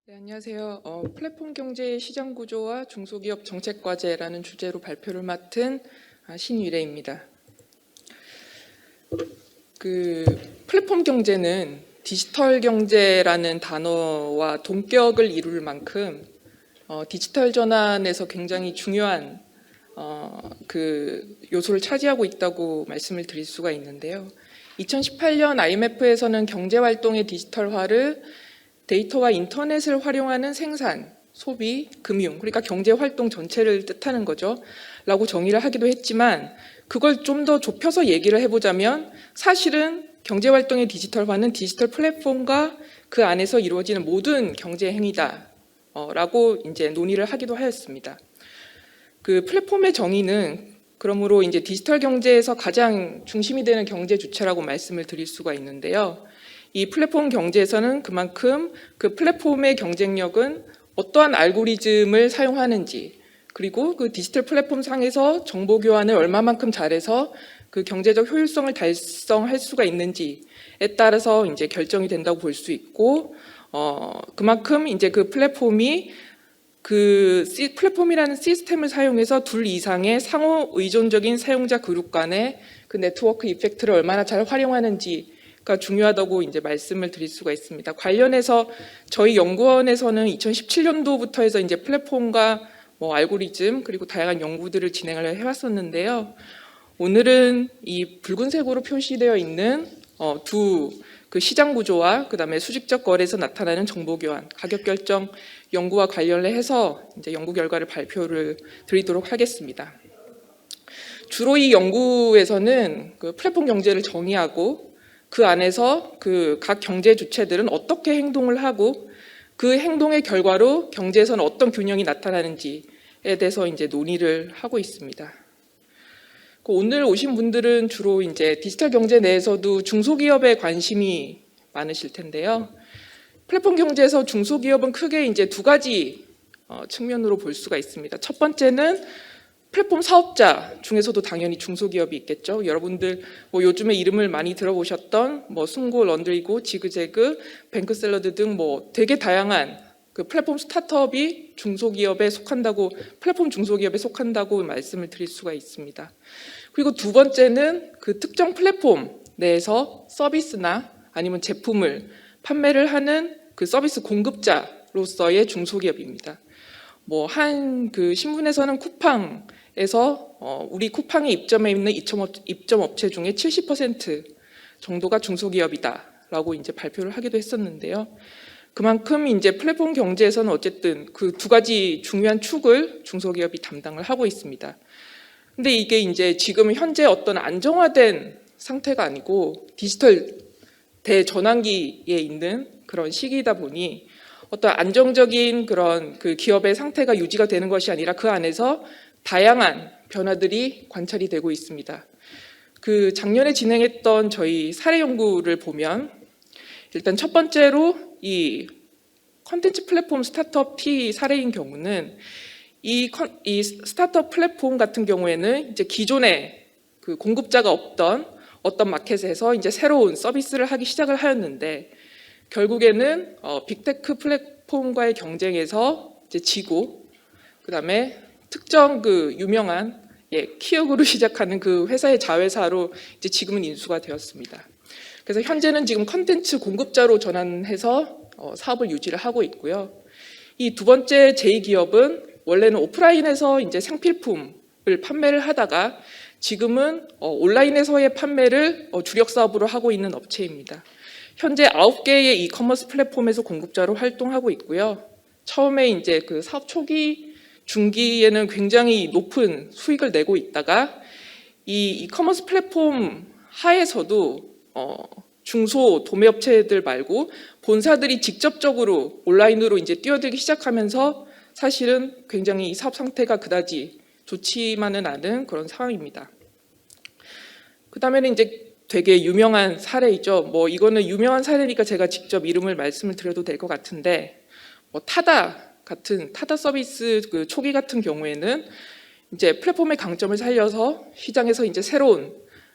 네, 안녕하세요. 플랫폼 경제의 시장 구조와 중소기업 정책 과제라는 주제로 발표를 맡은 신유래입니다. 플랫폼 경제는 디지털 경제라는 단어와 동격을 이룰 만큼 디지털 전환에서 굉장히 중요한 요소를 차지하고 있다고 말씀을 드릴 수가 있는데요. 2018년 IMF에서는 경제활동의 디지털화를 데이터와 인터넷을 활용하는 생산, 소비, 금융, 그러니까 경제활동 전체를 뜻하는 거죠. 라고 정의를 하기도 했지만 그걸 좀 더 좁혀서 얘기를 해보자면 사실은 경제활동의 디지털화는 디지털 플랫폼과 그 안에서 이루어지는 모든 경제 행위다. 라고 이제 논의를 하기도 하였습니다. 그 플랫폼의 정의는 그러므로 이제 디지털 경제에서 가장 중심이 되는 경제 주체라고 말씀을 드릴 수가 있는데요. 이 플랫폼 경제에서는 그만큼 그 플랫폼의 경쟁력은 어떠한 알고리즘을 사용하는지, 그리고 그 디지털 플랫폼 상에서 정보 교환을 얼마만큼 잘해서 그 경제적 효율성을 달성할 수가 있는지에 따라서 이제 결정이 된다고 볼 수 있고, 그만큼 이제 그 플랫폼이 플랫폼이라는 시스템을 사용해서 둘 이상의 상호 의존적인 사용자 그룹 간의 그 네트워크 이펙트를 얼마나 잘 활용하는지가 중요하다고 이제 말씀을 드릴 수가 있습니다. 관련해서 저희 연구원에서는 2017년도부터 해서 이제 플랫폼과 알고리즘 그리고 다양한 연구들을 진행을 해왔었는데요. 오늘은 이 붉은색으로 표시되어 있는 그 시장 구조와 그다음에 수직적 거래에서 나타나는 정보 교환, 가격 결정 연구와 관련을 해서 이제 연구 결과를 발표를 드리도록 하겠습니다. 주로 이 연구에서는 그 플랫폼 경제를 정의하고 그 안에서 그 각 경제 주체들은 어떻게 행동을 하고 그 행동의 결과로 경제에서는 어떤 균형이 나타나는지에 대해서 이제 논의를 하고 있습니다. 오늘 오신 분들은 주로 이제 디지털 경제 내에서도 중소기업에 관심이 많으실 텐데요. 플랫폼 경제에서 중소기업은 크게 이제 두 가지 측면으로 볼 수가 있습니다. 첫 번째는 플랫폼 사업자 중에서도 당연히 중소기업이 있겠죠. 여러분들 요즘에 이름을 많이 들어보셨던 숨고, 런드리고, 지그재그, 뱅크샐러드 등 되게 다양한 그 플랫폼 스타트업이 중소기업에 속한다고, 플랫폼 중소기업에 속한다고 말씀을 드릴 수가 있습니다. 그리고 두 번째는 그 특정 플랫폼 내에서 서비스나 아니면 제품을 판매를 하는 그 서비스 공급자로서의 중소기업입니다. 한 그 신문에서는 쿠팡에서 우리 쿠팡에 입점해 있는 입점 업체 중에 70% 정도가 중소기업이다라고 이제 발표를 하기도 했었는데요. 그만큼 이제 플랫폼 경제에서는 어쨌든 그 두 가지 중요한 축을 중소기업이 담당을 하고 있습니다. 근데 이게 이제 지금 현재 어떤 안정화된 상태가 아니고 디지털 대전환기에 있는 그런 시기이다 보니 어떤 안정적인 그런 그 기업의 상태가 유지가 되는 것이 아니라 그 안에서 다양한 변화들이 관찰이 되고 있습니다. 그 작년에 진행했던 저희 사례 연구를 보면 일단 첫 번째로 이 컨텐츠 플랫폼 스타트업 T 사례인 경우는 이 스타트업 플랫폼 같은 경우에는 이제 기존에 그 공급자가 없던 어떤 마켓에서 이제 새로운 서비스를 하기 시작을 하였는데 결국에는 빅테크 플랫폼과의 경쟁에서 이제 지고 그다음에 특정 그 유명한 키읔으로 시작하는 그 회사의 자회사로 이제 지금은 인수가 되었습니다. 그래서 현재는 지금 컨텐츠 공급자로 전환해서 사업을 유지를 하고 있고요. 이 두 번째 제2기업은 원래는 오프라인에서 이제 생필품을 판매를 하다가 지금은 온라인에서의 판매를 주력 사업으로 하고 있는 업체입니다. 현재 9개의 이커머스 플랫폼에서 공급자로 활동하고 있고요. 처음에 이제 그 사업 초기, 중기에는 굉장히 높은 수익을 내고 있다가 이 이커머스 플랫폼 하에서도 중소 도매업체들 말고 본사들이 직접적으로 온라인으로 이제 뛰어들기 시작하면서 사실은 굉장히 이 사업 상태가 그다지 좋지만은 않은 그런 상황입니다. 그 다음에는 이제 되게 유명한 사례이죠. 이거는 유명한 사례니까 제가 직접 이름을 말씀을 드려도 될 것 같은데 타다 같은 타다 서비스 그 초기 같은 경우에는 이제 플랫폼의 강점을 살려서 시장에서 이제 새로운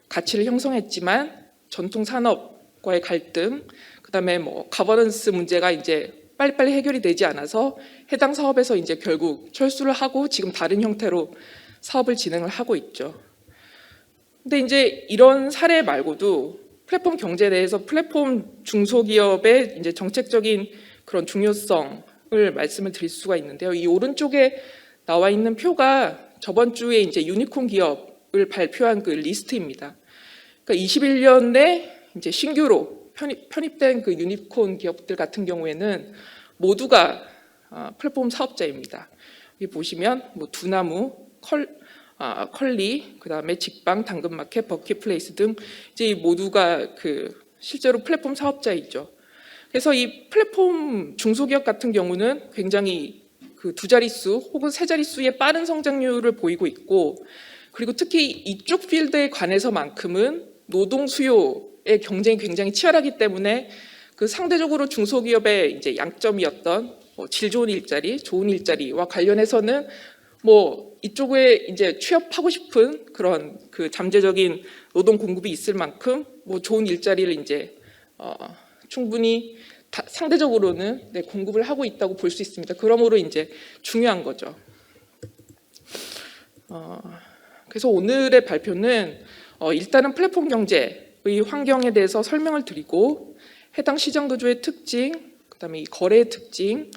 가치를 형성했지만 전통 산업과의 갈등, 그다음에 가버넌스 문제가 이제 빨리빨리 해결이 되지 않아서 해당 사업에서 이제 결국 철수를 하고 지금 다른 형태로 사업을 진행을 하고 있죠. 근데 이제 이런 사례 말고도 플랫폼 경제 내에서 플랫폼 중소기업의 이제 정책적인 그런 중요성을 말씀을 드릴 수가 있는데요. 이 오른쪽에 나와 있는 표가 저번 주에 이제 유니콘 기업을 발표한 그 리스트입니다. 그러니까 21년에 이제 신규로 편입된 그 유니콘 기업들 같은 경우에는 모두가 플랫폼 사업자입니다. 여기 보시면 뭐 두나무, 컬리, 그다음에 직방, 당근마켓, 버킷플레이스 등 이제 모두가 그 실제로 플랫폼 사업자이죠. 그래서 이 플랫폼 중소기업 같은 경우는 굉장히 그 두 자릿수 혹은 세 자릿수의 빠른 성장률을 보이고 있고, 그리고 특히 이쪽 필드에 관해서만큼은 노동 수요의 경쟁이 굉장히 치열하기 때문에 그 상대적으로 중소기업의 이제 양점이었던 질 좋은 일자리, 좋은 일자리와 관련해서는 뭐 이쪽에 이제 취업하고 싶은 그런 그 잠재적인 노동 공급이 있을 만큼 뭐 좋은 일자리를 이제 충분히 상대적으로는 공급을 하고 있다고 볼 수 있습니다. 그러므로 이제 중요한 거죠. 그래서 오늘의 발표는 일단은 플랫폼 경제의 환경에 대해서 설명을 드리고, 해당 시장 구조의 특징, 그다음에 이 거래의 특징,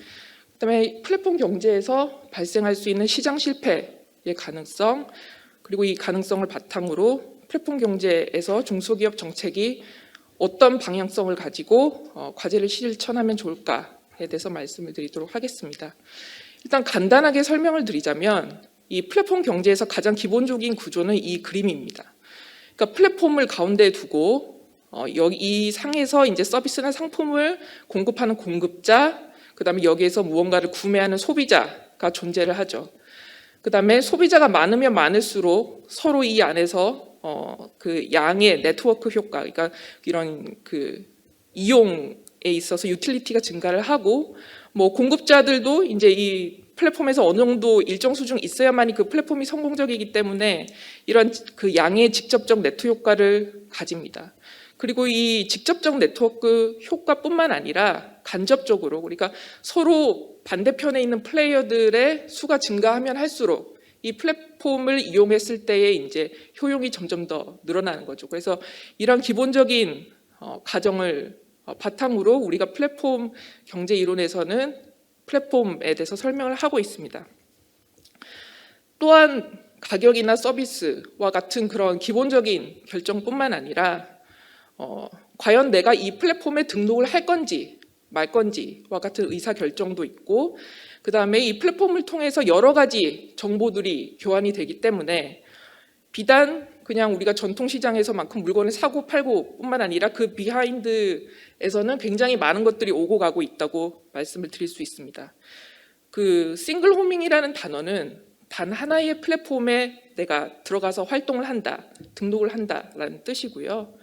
그다음에 플랫폼 경제에서 발생할 수 있는 시장 실패의 가능성, 그리고 이 가능성을 바탕으로 플랫폼 경제에서 중소기업 정책이 어떤 방향성을 가지고 과제를 실천하면 좋을까에 대해서 말씀을 드리도록 하겠습니다. 일단 간단하게 설명을 드리자면 이 플랫폼 경제에서 가장 기본적인 구조는 이 그림입니다. 그러니까 플랫폼을 가운데에 두고 여기 이 상에서 이제 서비스나 상품을 공급하는 공급자, 그다음에 여기에서 무언가를 구매하는 소비자가 존재를 하죠. 그다음에 소비자가 많으면 많을수록 서로 이 안에서 그 양의 네트워크 효과, 그러니까 이런 그 이용에 있어서 유틸리티가 증가를 하고, 뭐 공급자들도 이제 이 플랫폼에서 어느 정도 일정 수준 있어야만이 그 플랫폼이 성공적이기 때문에 이런 그 양의 직접적 네트 효과를 가집니다. 그리고 이 직접적 네트워크 효과뿐만 아니라 간접적으로, 그러니까 서로 반대편에 있는 플레이어들의 수가 증가하면 할수록 이 플랫폼을 이용했을 때의 이제 효용이 점점 더 늘어나는 거죠. 그래서 이런 기본적인 가정을 바탕으로 우리가 플랫폼 경제 이론에서는 플랫폼에 대해서 설명을 하고 있습니다. 또한 가격이나 서비스와 같은 그런 기본적인 결정뿐만 아니라 과연 내가 이 플랫폼에 등록을 할 건지 말 건지와 같은 의사 결정도 있고, 그 다음에 이 플랫폼을 통해서 여러 가지 정보들이 교환이 되기 때문에 비단 그냥 우리가 전통시장에서만큼 물건을 사고 팔고 뿐만 아니라 그 비하인드에서는 굉장히 많은 것들이 오고 가고 있다고 말씀을 드릴 수 있습니다. 그 싱글 호밍이라는 단어는 단 하나의 플랫폼에 내가 들어가서 활동을 한다, 등록을 한다라는 뜻이고요.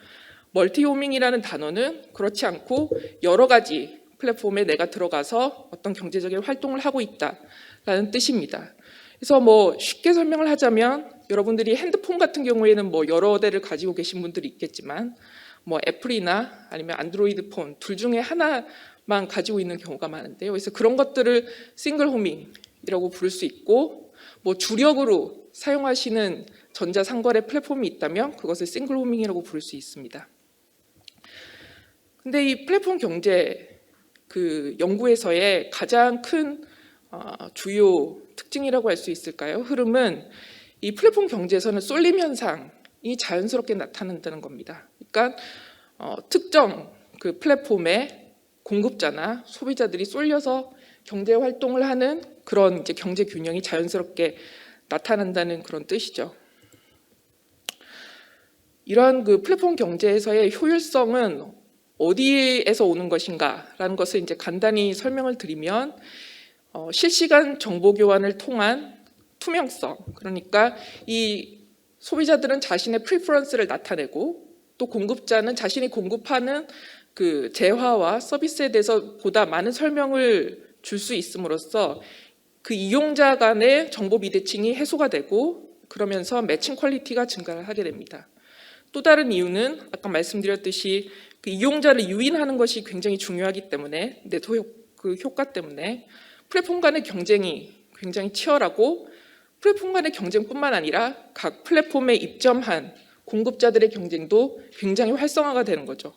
멀티 호밍이라는 단어는 그렇지 않고 여러 가지 플랫폼에 내가 들어가서 어떤 경제적인 활동을 하고 있다라는 뜻입니다. 그래서 뭐 쉽게 설명을 하자면 여러분들이 핸드폰 같은 경우에는 뭐 여러 대를 가지고 계신 분들이 있겠지만 뭐 애플이나 아니면 안드로이드 폰 둘 중에 하나만 가지고 있는 경우가 많은데요. 그래서 그런 것들을 싱글 호밍이라고 부를 수 있고, 뭐 주력으로 사용하시는 전자상거래 플랫폼이 있다면 그것을 싱글 호밍이라고 부를 수 있습니다. 근데 이 플랫폼 경제 그 연구에서의 가장 큰 주요 특징이라고 할 수 있을까요? 흐름은 이 플랫폼 경제에서는 쏠림 현상이 자연스럽게 나타난다는 겁니다. 그러니까 특정 그 플랫폼의 공급자나 소비자들이 쏠려서 경제 활동을 하는 그런 이제 경제 균형이 자연스럽게 나타난다는 그런 뜻이죠. 이러한 그 플랫폼 경제에서의 효율성은 어디에서 오는 것인가라는 것을 이제 간단히 설명을 드리면 실시간 정보 교환을 통한 투명성, 그러니까 이 소비자들은 자신의 프리퍼런스를 나타내고 또 공급자는 자신이 공급하는 그 재화와 서비스에 대해서 보다 많은 설명을 줄 수 있음으로써 그 이용자 간의 정보 비대칭이 해소가 되고, 그러면서 매칭 퀄리티가 증가를 하게 됩니다. 또 다른 이유는 아까 말씀드렸듯이 그 이용자를 유인하는 것이 굉장히 중요하기 때문에 네트워크 네트워크 효과 때문에 플랫폼 간의 경쟁이 굉장히 치열하고 플랫폼 간의 경쟁뿐만 아니라 각 플랫폼에 입점한 공급자들의 경쟁도 굉장히 활성화가 되는 거죠.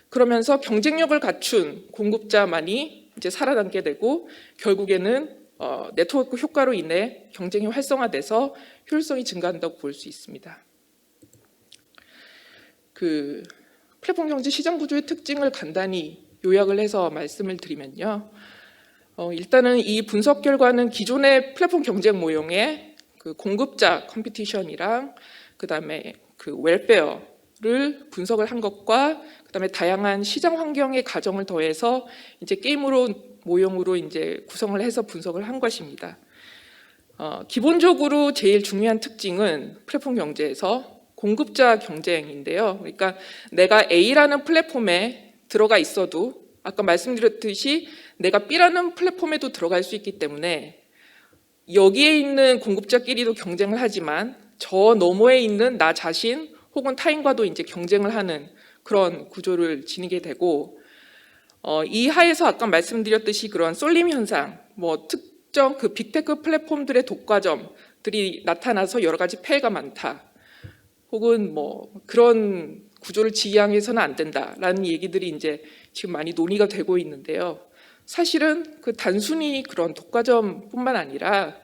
그러면서 경쟁력을 갖춘 공급자만이 이제 살아남게 되고 결국에는 네트워크 효과로 인해 경쟁이 활성화돼서 효율성이 증가한다고 볼 수 있습니다. 그 플랫폼 경제 시장 구조의 특징을 간단히 요약을 해서 말씀을 드리면요. 일단은 이 분석 결과는 기존의 플랫폼 경쟁 모형의 그 공급자 컴피티션이랑 그다음에 그 웰페어를 분석을 한 것과 그다음에 다양한 시장 환경의 가정을 더해서 이제 게임으로 모형으로 이제 구성을 해서 분석을 한 것입니다. 기본적으로 제일 중요한 특징은 플랫폼 경제에서 공급자 경쟁인데요. 그러니까 내가 A라는 플랫폼에 들어가 있어도 아까 말씀드렸듯이 내가 B라는 플랫폼에도 들어갈 수 있기 때문에 여기에 있는 공급자끼리도 경쟁을 하지만 저 너머에 있는 나 자신 혹은 타인과도 이제 경쟁을 하는 그런 구조를 지니게 되고 이 하에서 아까 말씀드렸듯이 그런 쏠림 현상, 뭐 특정 그 빅테크 플랫폼들의 독과점들이 나타나서 여러 가지 폐해가 많다. 혹은 뭐 그런 구조를 지향해서는 안 된다라는 얘기들이 이제 지금 많이 논의가 되고 있는데요. 사실은 그 단순히 그런 독과점뿐만 아니라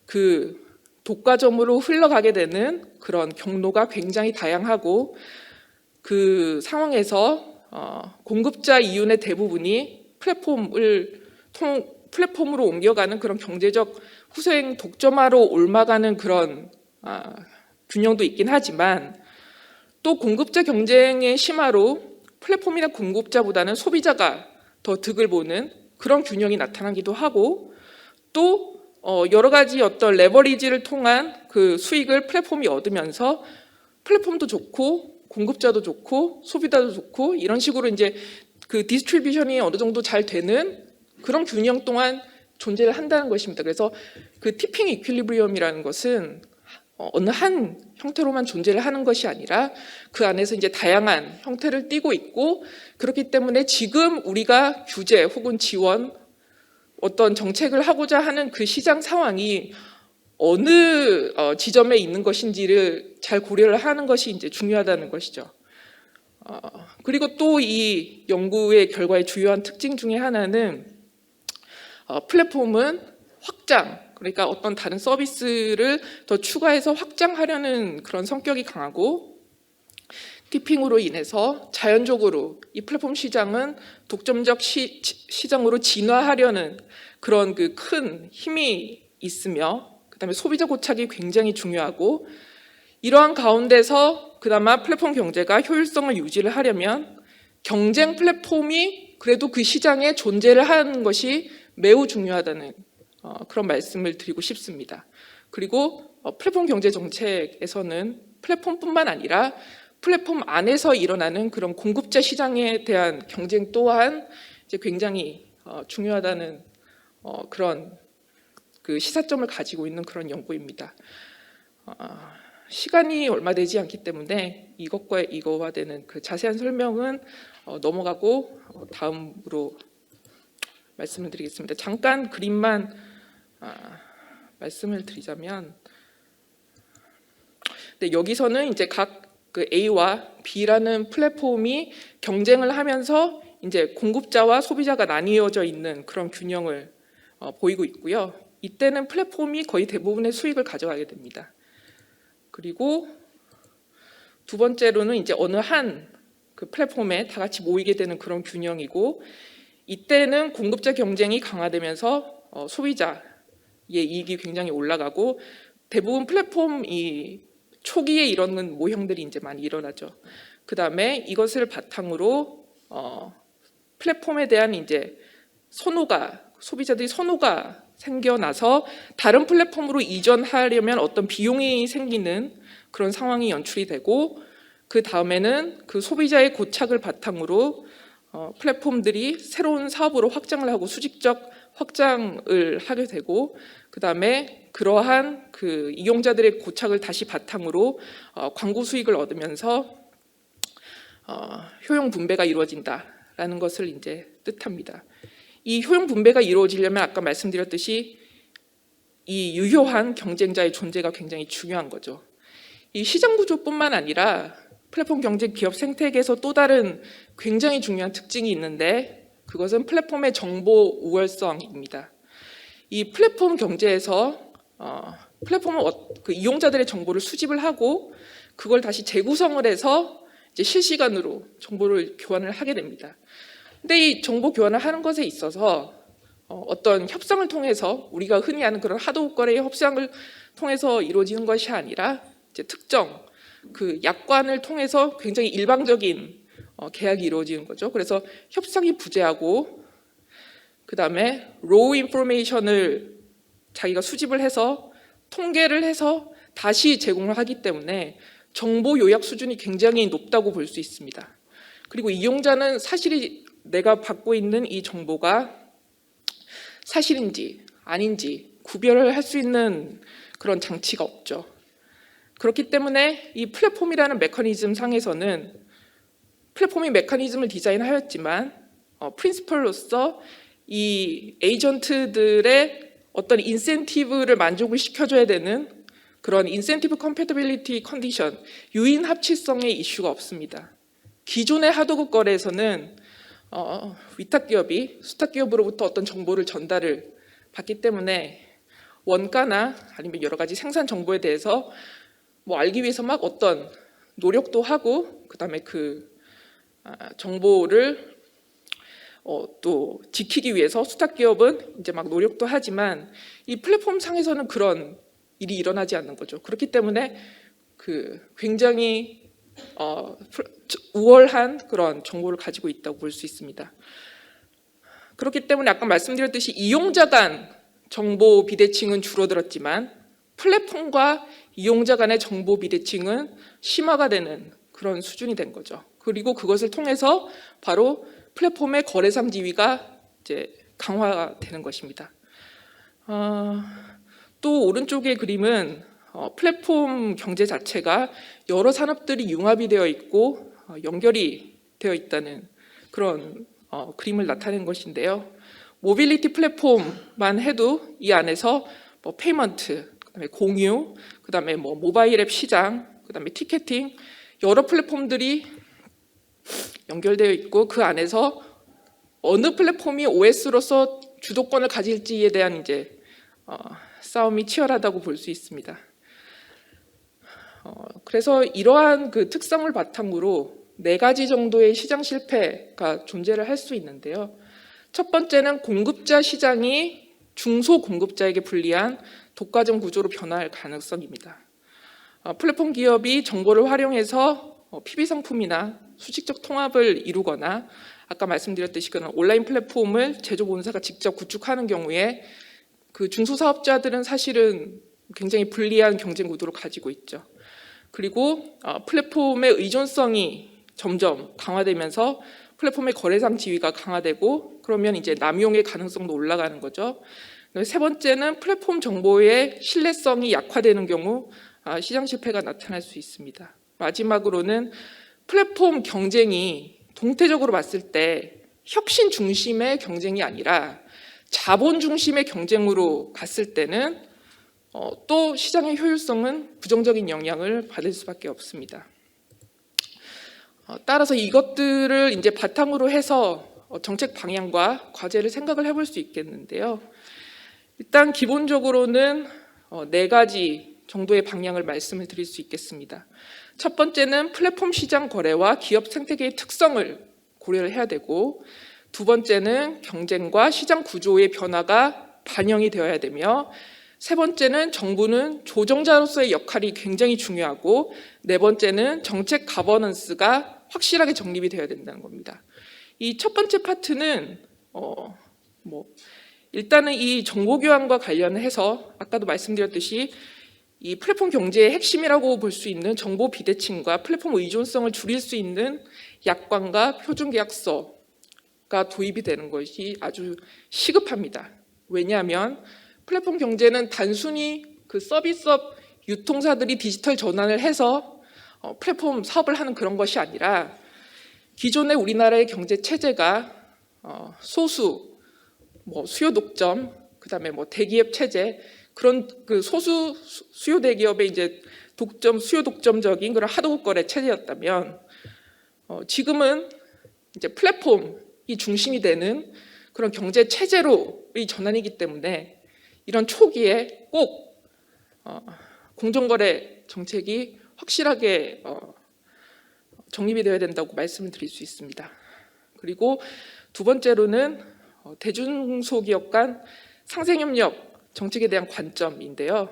그 독과점으로 흘러가게 되는 그런 경로가 굉장히 다양하고 그 상황에서 공급자 이윤의 대부분이 플랫폼으로 옮겨가는 그런 경제적 후생 독점화로 옮아가는 그런 균형도 있긴 하지만 또 공급자 경쟁의 심화로 플랫폼이나 공급자보다는 소비자가 더 득을 보는 그런 균형이 나타나기도 하고 또 여러 가지 어떤 레버리지를 통한 그 수익을 플랫폼이 얻으면서 플랫폼도 좋고 공급자도 좋고 소비자도 좋고 이런 식으로 이제 그 디스트리뷰션이 어느 정도 잘 되는 그런 균형 또한 존재를 한다는 것입니다. 그래서 그 티핑 이퀄리브리엄이라는 것은 어느 한 형태로만 존재를 하는 것이 아니라 그 안에서 이제 다양한 형태를 띠고 있고 그렇기 때문에 지금 우리가 규제 혹은 지원 어떤 정책을 하고자 하는 그 시장 상황이 어느 지점에 있는 것인지를 잘 고려를 하는 것이 이제 중요하다는 것이죠. 그리고 또 이 연구의 결과의 주요한 특징 중에 하나는 플랫폼은 확장, 그러니까 어떤 다른 서비스를 더 추가해서 확장하려는 그런 성격이 강하고 티핑으로 인해서 자연적으로 이 플랫폼 시장은 독점적 시장으로 진화하려는 그런 그 큰 힘이 있으며 그다음에 소비자 고착이 굉장히 중요하고 이러한 가운데서 그나마 플랫폼 경제가 효율성을 유지를 하려면 경쟁 플랫폼이 그래도 그 시장에 존재를 하는 것이 매우 중요하다는 그런 말씀을 드리고 싶습니다. 그리고 플랫폼 경제 정책에서는 플랫폼뿐만 아니라 플랫폼 안에서 일어나는 그런 공급자 시장에 대한 경쟁 또한 이제 굉장히 중요하다는 그런 그 시사점을 가지고 있는 그런 연구입니다. 시간이 얼마 되지 않기 때문에 이것과 이거와 되는 그 자세한 설명은 넘어가고 다음으로 말씀을 드리겠습니다. 잠깐 그림만 말씀을 드리자면, 네, 여기서는 이제 각 그 A와 B라는 플랫폼이 경쟁을 하면서 이제 공급자와 소비자가 나뉘어져 있는 그런 균형을 보이고 있고요. 이때는 플랫폼이 거의 대부분의 수익을 가져가게 됩니다. 그리고 두 번째로는 이제 어느 한 그 플랫폼에 다 같이 모이게 되는 그런 균형이고 이때는 공급자 경쟁이 강화되면서 소비자의 이익이 굉장히 올라가고 대부분 플랫폼 이 초기에 이런 모형들이 이제 많이 일어나죠. 그 다음에 이것을 바탕으로 플랫폼에 대한 이제 소비자들이 선호가 생겨나서 다른 플랫폼으로 이전하려면 어떤 비용이 생기는 그런 상황이 연출이 되고 그 다음에는 그 소비자의 고착을 바탕으로 플랫폼들이 새로운 사업으로 확장을 하고 수직적 확장을 하게 되고 그 다음에 그러한 그 이용자들의 고착을 다시 바탕으로 광고 수익을 얻으면서 효용 분배가 이루어진다라는 것을 이제 뜻합니다. 이 효용 분배가 이루어지려면 아까 말씀드렸듯이 이 유효한 경쟁자의 존재가 굉장히 중요한 거죠. 이 시장 구조뿐만 아니라 플랫폼 경제 기업 생태계에서 또 다른 굉장히 중요한 특징이 있는데 그것은 플랫폼의 정보 우월성입니다. 이 플랫폼 경제에서 플랫폼은 그 이용자들의 정보를 수집을 하고 그걸 다시 재구성을 해서 이제 실시간으로 정보를 교환을 하게 됩니다. 근데 이 정보 교환을 하는 것에 있어서 어떤 협상을 통해서 우리가 흔히 아는 그런 하도급 거래의 협상을 통해서 이루어지는 것이 아니라 이제 특정 그 약관을 통해서 굉장히 일방적인 계약이 이루어지는 거죠. 그래서 협상이 부재하고 그 다음에 로우 인포메이션을 자기가 수집을 해서 통계를 해서 다시 제공을 하기 때문에 정보 요약 수준이 굉장히 높다고 볼 수 있습니다. 그리고 이용자는 사실이 내가 받고 있는 이 정보가 사실인지 아닌지 구별을 할 수 있는 그런 장치가 없죠. 그렇기 때문에 이 플랫폼이라는 메커니즘 상에서는 플랫폼이 메커니즘을 디자인하였지만 프린시플로서 이 에이전트들의 어떤 인센티브를 만족을 시켜줘야 되는 그런 인센티브 컴패티빌리티 컨디션, 유인 합치성의 이슈가 없습니다. 기존의 하도급 거래에서는 위탁 기업이 수탁 기업으로부터 어떤 정보를 전달을 받기 때문에 원가나 아니면 여러 가지 생산 정보에 대해서 뭐 알기 위해서 막 어떤 노력도 하고 그다음에 그 정보를 또 지키기 위해서 수탁 기업은 이제 막 노력도 하지만 이 플랫폼 상에서는 그런 일이 일어나지 않는 거죠. 그렇기 때문에 그 굉장히 우월한 그런 정보를 가지고 있다고 볼 수 있습니다. 그렇기 때문에 아까 말씀드렸듯이 이용자 간 정보 비대칭은 줄어들었지만 플랫폼과 이용자 간의 정보 비대칭은 심화가 되는 그런 수준이 된 거죠. 그리고 그것을 통해서 바로 플랫폼의 거래상 지위가 이제 강화가 되는 것입니다. 또 오른쪽의 그림은 플랫폼 경제 자체가 여러 산업들이 융합이 되어 있고 연결이 되어 있다는 그런 그림을 나타낸 것인데요. 모빌리티 플랫폼만 해도 이 안에서 뭐 페이먼트, 그다음에 공유, 그다음에 뭐 모바일 앱 시장, 그다음에 티켓팅 여러 플랫폼들이 연결되어 있고 그 안에서 어느 플랫폼이 OS로서 주도권을 가질지에 대한 이제 싸움이 치열하다고 볼 수 있습니다. 그래서 이러한 그 특성을 바탕으로 4가지 정도의 시장 실패가 존재를 할 수 있는데요. 첫 번째는 공급자 시장이 중소 공급자에게 불리한 독과점 구조로 변화할 가능성입니다. 플랫폼 기업이 정보를 활용해서 PB 상품이나 수직적 통합을 이루거나 아까 말씀드렸듯이 그런 온라인 플랫폼을 제조본사가 직접 구축하는 경우에 그 중소사업자들은 사실은 굉장히 불리한 경쟁 구도를 가지고 있죠. 그리고 플랫폼의 의존성이 점점 강화되면서 플랫폼의 거래상 지위가 강화되고 그러면 이제 남용의 가능성도 올라가는 거죠. 세 번째는 플랫폼 정보의 신뢰성이 약화되는 경우 시장 실패가 나타날 수 있습니다. 마지막으로는 플랫폼 경쟁이 동태적으로 봤을 때 혁신 중심의 경쟁이 아니라 자본 중심의 경쟁으로 갔을 때는 또 시장의 효율성은 부정적인 영향을 받을 수밖에 없습니다. 따라서 이것들을 이제 바탕으로 해서 정책 방향과 과제를 생각을 해볼 수 있겠는데요. 일단 기본적으로는 4가지 정도의 방향을 말씀을 드릴 수 있겠습니다. 첫 번째는 플랫폼 시장 거래와 기업 생태계의 특성을 고려를 해야 되고, 두 번째는 경쟁과 시장 구조의 변화가 반영이 되어야 되며, 세 번째는 정부는 조정자로서의 역할이 굉장히 중요하고, 네 번째는 정책 가버넌스가 확실하게 정립이 되어야 된다는 겁니다. 이 첫 번째 파트는 일단은 이 정보 교환과 관련해서 아까도 말씀드렸듯이 이 플랫폼 경제의 핵심이라고 볼 수 있는 정보 비대칭과 플랫폼 의존성을 줄일 수 있는 약관과 표준 계약서가 도입이 되는 것이 아주 시급합니다. 왜냐하면 플랫폼 경제는 단순히 그 서비스업 유통사들이 디지털 전환을 해서 플랫폼 사업을 하는 그런 것이 아니라 기존의 우리나라의 경제 체제가 소수 뭐 수요 독점, 그다음에 뭐 대기업 체제, 그런 그 소수 수요 대기업의 이제 수요 독점적인 그런 하도급 거래 체제였다면, 지금은 이제 플랫폼이 중심이 되는 그런 경제 체제로의 전환이기 때문에 이런 초기에 꼭 공정거래 정책이 확실하게 정립이 되어야 된다고 말씀을 드릴 수 있습니다. 그리고 두 번째로는 대중소기업 간 상생협력 정책에 대한 관점인데요.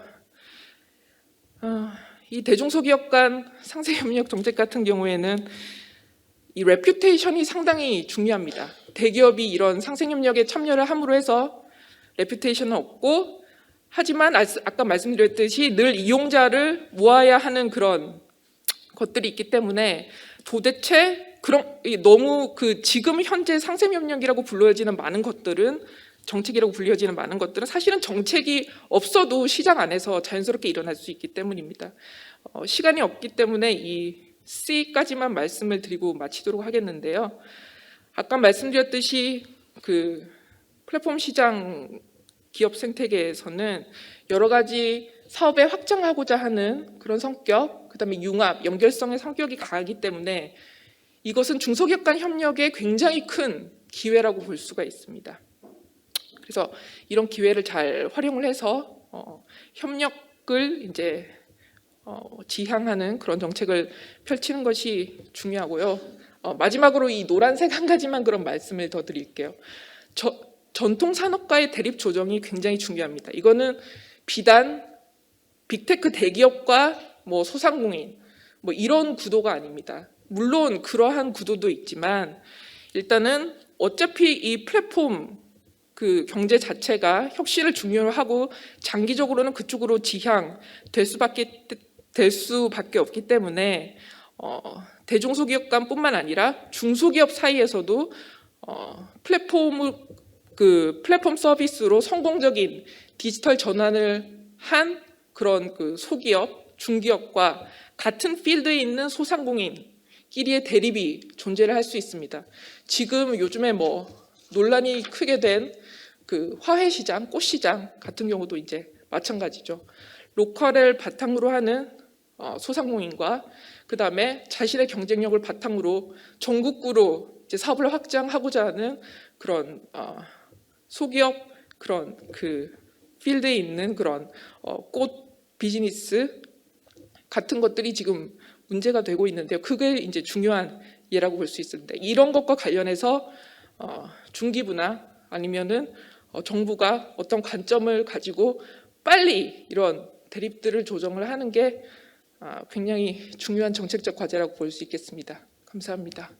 이 대중소기업 간 상생협력 정책 같은 경우에는 이 레퓨테이션이 상당히 중요합니다. 대기업이 이런 상생협력에 참여를 함으로 해서 레퓨테이션을 얻고, 하지만 아까 말씀드렸듯이 늘 이용자를 모아야 하는 그런 것들이 있기 때문에 도대체 너무 지금 현재 상생협력이라고 불려지는 많은 것들은, 정책이라고 불려지는 많은 것들은 사실은 정책이 없어도 시장 안에서 자연스럽게 일어날 수 있기 때문입니다. 시간이 없기 때문에 이 C까지만 말씀을 드리고 마치도록 하겠는데요. 아까 말씀드렸듯이 그 플랫폼 시장 기업 생태계에서는 여러 가지 사업에 확장하고자 하는 그런 성격, 그다음에 융합, 연결성의 성격이 강하기 때문에 이것은 중소기업 간 협력에 굉장히 큰 기회라고 볼 수가 있습니다. 그래서 이런 기회를 잘 활용을 해서 협력을 이제 지향하는 그런 정책을 펼치는 것이 중요하고요. 마지막으로 이 노란색 한 가지만 그런 말씀을 더 드릴게요. 전통 산업과의 대립 조정이 굉장히 중요합니다. 이거는 비단 빅테크 대기업과 뭐 소상공인 뭐 이런 구도가 아닙니다. 물론 그러한 구도도 있지만 일단은 어차피 이 플랫폼 그 경제 자체가 혁신을 중요로 하고 장기적으로는 그쪽으로 지향될 수밖에 없기 때문에 대중소기업 간뿐만 아니라 중소기업 사이에서도 플랫폼 서비스로 성공적인 디지털 전환을 한 그런 그 소기업, 중기업과 같은 필드에 있는 소상공인끼리의 대립이 존재를 할 수 있습니다. 지금 요즘에 뭐 논란이 크게 된 그 화훼 시장, 꽃 시장 같은 경우도 이제 마찬가지죠. 로컬을 바탕으로 하는 소상공인과 그다음에 자신의 경쟁력을 바탕으로 전국구로 이제 사업을 확장하고자 하는 그런 소기업 그런 그 필드에 있는 그런 꽃 비즈니스 같은 것들이 지금 문제가 되고 있는데요. 그게 이제 중요한 예라고 볼 수 있습니다. 이런 것과 관련해서 중기부나 아니면은 정부가 어떤 관점을 가지고 빨리 이런 대립들을 조정을 하는 게 굉장히 중요한 정책적 과제라고 볼 수 있겠습니다. 감사합니다.